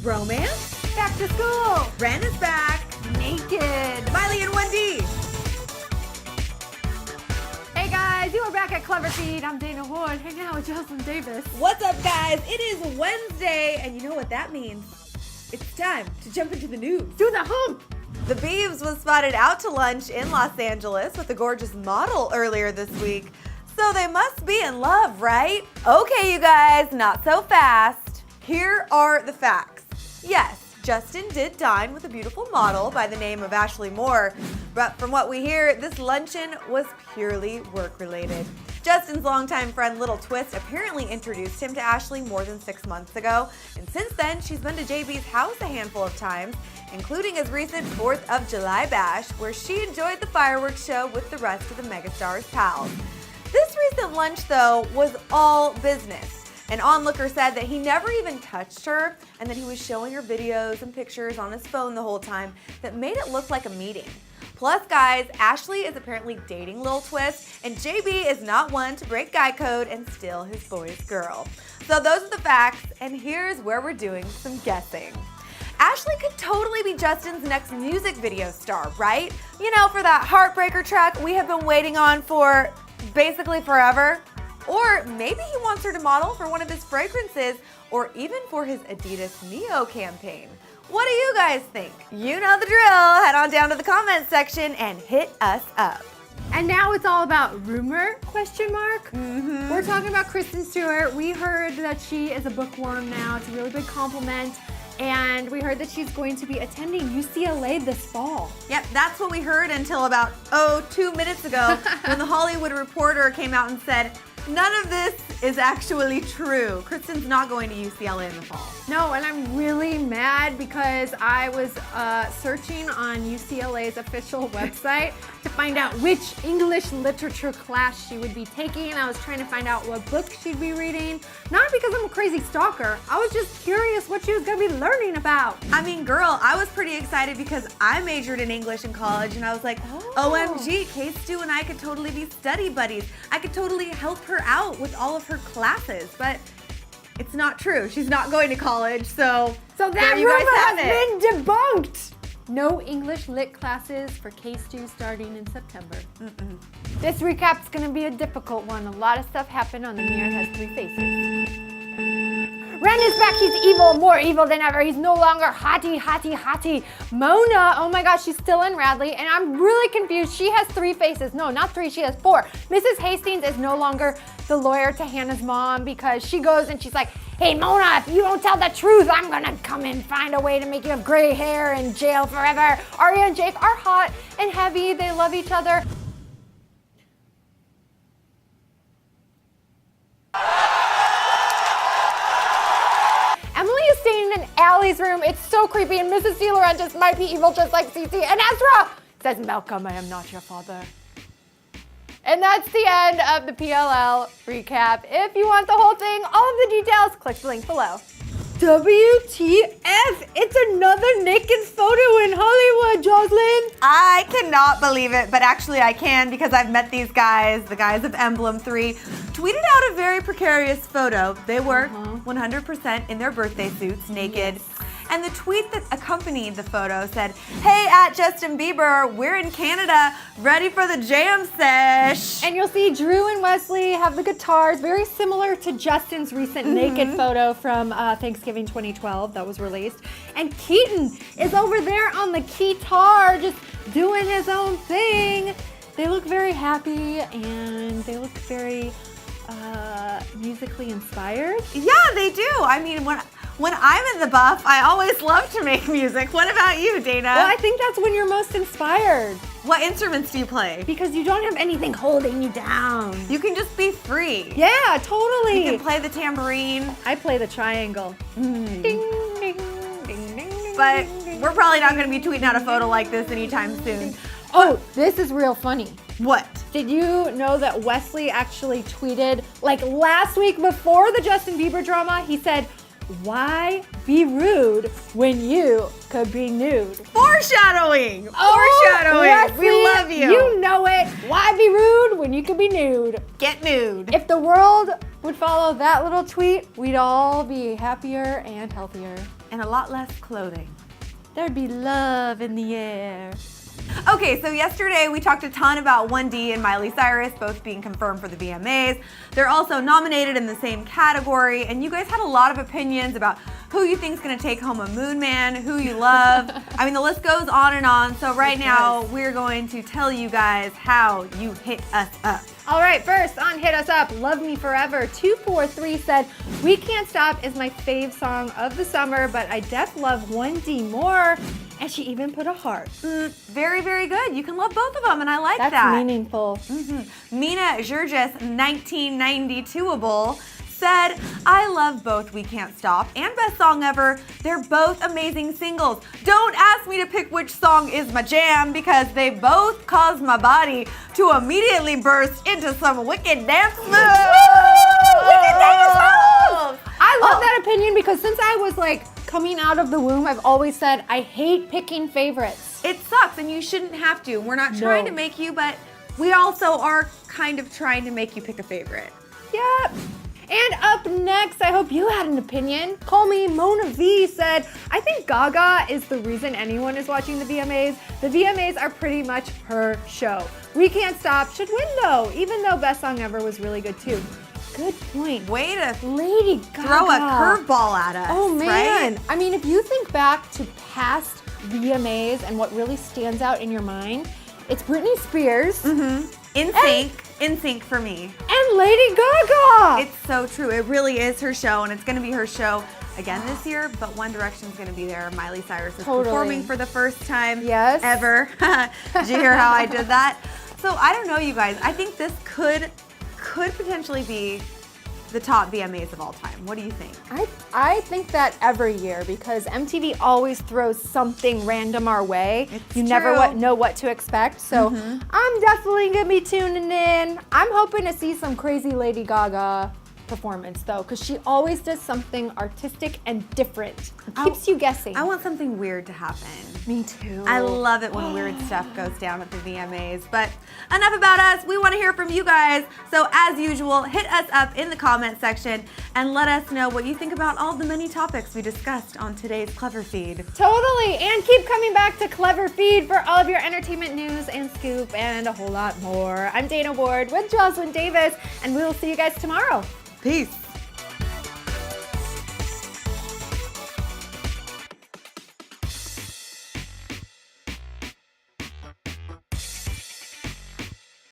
Romance? Back to school. Ren is back. Naked. Miley and 1D. Hey guys, you are back at Clevver Feed. I'm Dana Ward, hanging out with Jocelyn Davis. What's up, guys? It is Wednesday, and you know what that means. It's time to jump into the news. Do the hump. The Biebs was spotted out to lunch in Los Angeles with a gorgeous model earlier this week. So they must be in love, right? Okay, you guys, not so fast. Here are the facts. Yes, Justin did dine with a beautiful model by the name of Ashley Moore, but from what we hear, this luncheon was purely work-related. Justin's longtime friend Little Twist apparently introduced him to Ashley more than 6 months ago, and since then she's been to JB's house a handful of times, including his recent 4th of July bash, where she enjoyed the fireworks show with the rest of the megastar's pals. This recent lunch, though, was all business. An onlooker said that he never even touched her and that he was showing her videos and pictures on his phone the whole time that made it look like a meeting. Plus, guys, Ashley is apparently dating Lil Twist, and JB is not one to break guy code and steal his boy's girl. So those are the facts, and here's where we're doing some guessing. Ashley could totally be Justin's next music video star, right? You know, for that heartbreaker track we have been waiting on for basically forever. Or maybe he wants her to model for one of his fragrances, or even for his Adidas Neo campaign. What do you guys think? You know the drill. Head on down to the comments section and hit us up. And now it's all about rumor, question mark? We're talking about Kristen Stewart. We heard that she is a bookworm now. It's a really big compliment. And we heard that she's going to be attending UCLA this fall. Yep, that's what we heard until about, 2 minutes ago when the Hollywood Reporter came out and said, none of this is actually true. Kristen's not going to UCLA in the fall. No, and I'm really mad because I was searching on UCLA's official website to find out which English literature class she would be taking. I was trying to find out what book she'd be reading. Not because I'm a crazy stalker. I was just curious what she was going to be learning about. I mean, girl, I was pretty excited because I majored in English in college, and I was like, OMG, K-Stu and I could totally be study buddies. I could totally help her out with all of her classes, but it's not true. She's not going to college, so that you guys rumor have has been debunked. No English lit classes for K-Stu starting in September. This recap's gonna be a difficult one. A lot of stuff happened on The Mirror Has Three Faces. Ren is back, he's evil, more evil than ever. He's no longer hottie. Mona, oh my gosh, she's still in Radley, and I'm really confused. She has 3 faces. No, not 3, she has 4. Mrs. Hastings is no longer the lawyer to Hannah's mom because she goes and she's like, hey Mona, if you don't tell the truth, I'm gonna come and find a way to make you have gray hair in jail forever. Arya and Jake are hot and heavy, they love each other. Emily is staying in Allie's room. It's so creepy, and Mrs. DeLaurentis might be evil just like Cece. And Ezra says, Malcolm, I am not your father. And that's the end of the PLL recap. If you want the whole thing, all of the details, click the link below. WTF! It's another naked photo in Hollywood, Jocelyn! I cannot believe it, but actually I can because I've met these guys, the guys of Emblem3, tweeted out a very precarious photo. They were 100% in their birthday suits, naked. Yes. And the tweet that accompanied the photo said, hey, at Justin Bieber, we're in Canada, ready for the jam sesh. And you'll see Drew and Wesley have the guitars, very similar to Justin's recent naked photo from Thanksgiving 2012 that was released. And Keaton is over there on the guitar, just doing his own thing. They look very happy and they look very musically inspired. Yeah, they do. I mean, when I'm in the buff, I always love to make music. What about you, Dana? Well, I think that's when you're most inspired. What instruments do you play? Because you don't have anything holding you down. You can just be free. Yeah, totally. You can play the tambourine. I play the triangle. Ding, ding, ding, ding, but ding, we're probably not going to be tweeting out a photo like this anytime soon. Oh, this is real funny. What? Did you know that Wesley actually tweeted, like last week before the Justin Bieber drama, he said, why be rude when you could be nude? Foreshadowing! Oh, Foreshadowing! Wesley, we love you! You know it! Why be rude when you could be nude? Get nude! If the world would follow that little tweet, we'd all be happier and healthier. and a lot less clothing. There'd be love in the air. Okay, so yesterday we talked a ton about 1D and Miley Cyrus both being confirmed for the VMAs. They're also nominated in the same category, and you guys had a lot of opinions about who you think's gonna take home a Moon Man, who you love. I mean, the list goes on and on. So right now we're going to tell you guys how you hit us up. All right, first on Hit Us Up, Love Me Forever. 243 said, We Can't Stop is my fave song of the summer, but I def love 1D more. And she even put a heart. Very, very good. You can love both of them, and I like that. That's meaningful. Mina Jurgis, 1992able, said, I love both We Can't Stop and Best Song Ever. They're both amazing singles. Don't ask me to pick which song is my jam because they both cause my body to immediately burst into some wicked dance moves. Wicked dance moves! I love that opinion because since I was like coming out of the womb, I've always said I hate picking favorites. It sucks and you shouldn't have to. We're not trying to make you, but we also are kind of trying to make you pick a favorite. Yep. And up next, I hope you had an opinion. Call me Mona V said, I think Gaga is the reason anyone is watching the VMAs. The VMAs are pretty much her show. We Can't Stop should win though, even though Best Song Ever was really good too. Good point. Way to Lady Gaga. throw a curveball at us. Oh man. Right? I mean, if you think back to past VMAs and what really stands out in your mind, it's Britney Spears. In sync for me. And Lady Gaga. It's so true. It really is her show, and it's going to be her show again this year, but One Direction's going to be there. Miley Cyrus is performing for the first time ever. Did you hear how I did that? So I don't know, you guys. I think this could potentially be the top VMAs of all time. What do you think? I think that every year because MTV always throws something random our way. It's you never true. know what to expect. So I'm definitely gonna be tuning in. I'm hoping to see some crazy Lady Gaga performance though, because she always does something artistic and different. It keeps you guessing. I want something weird to happen. Me too. I love it when weird stuff goes down at the VMAs. But enough about us. We want to hear from you guys. So as usual, hit us up in the comment section and let us know what you think about all the many topics we discussed on today's Clevver feed. Totally. And keep coming back to Clevver Feed for all of your entertainment news and scoop and a whole lot more. I'm Dana Ward with Jocelyn Davis, and we will see you guys tomorrow. Peace.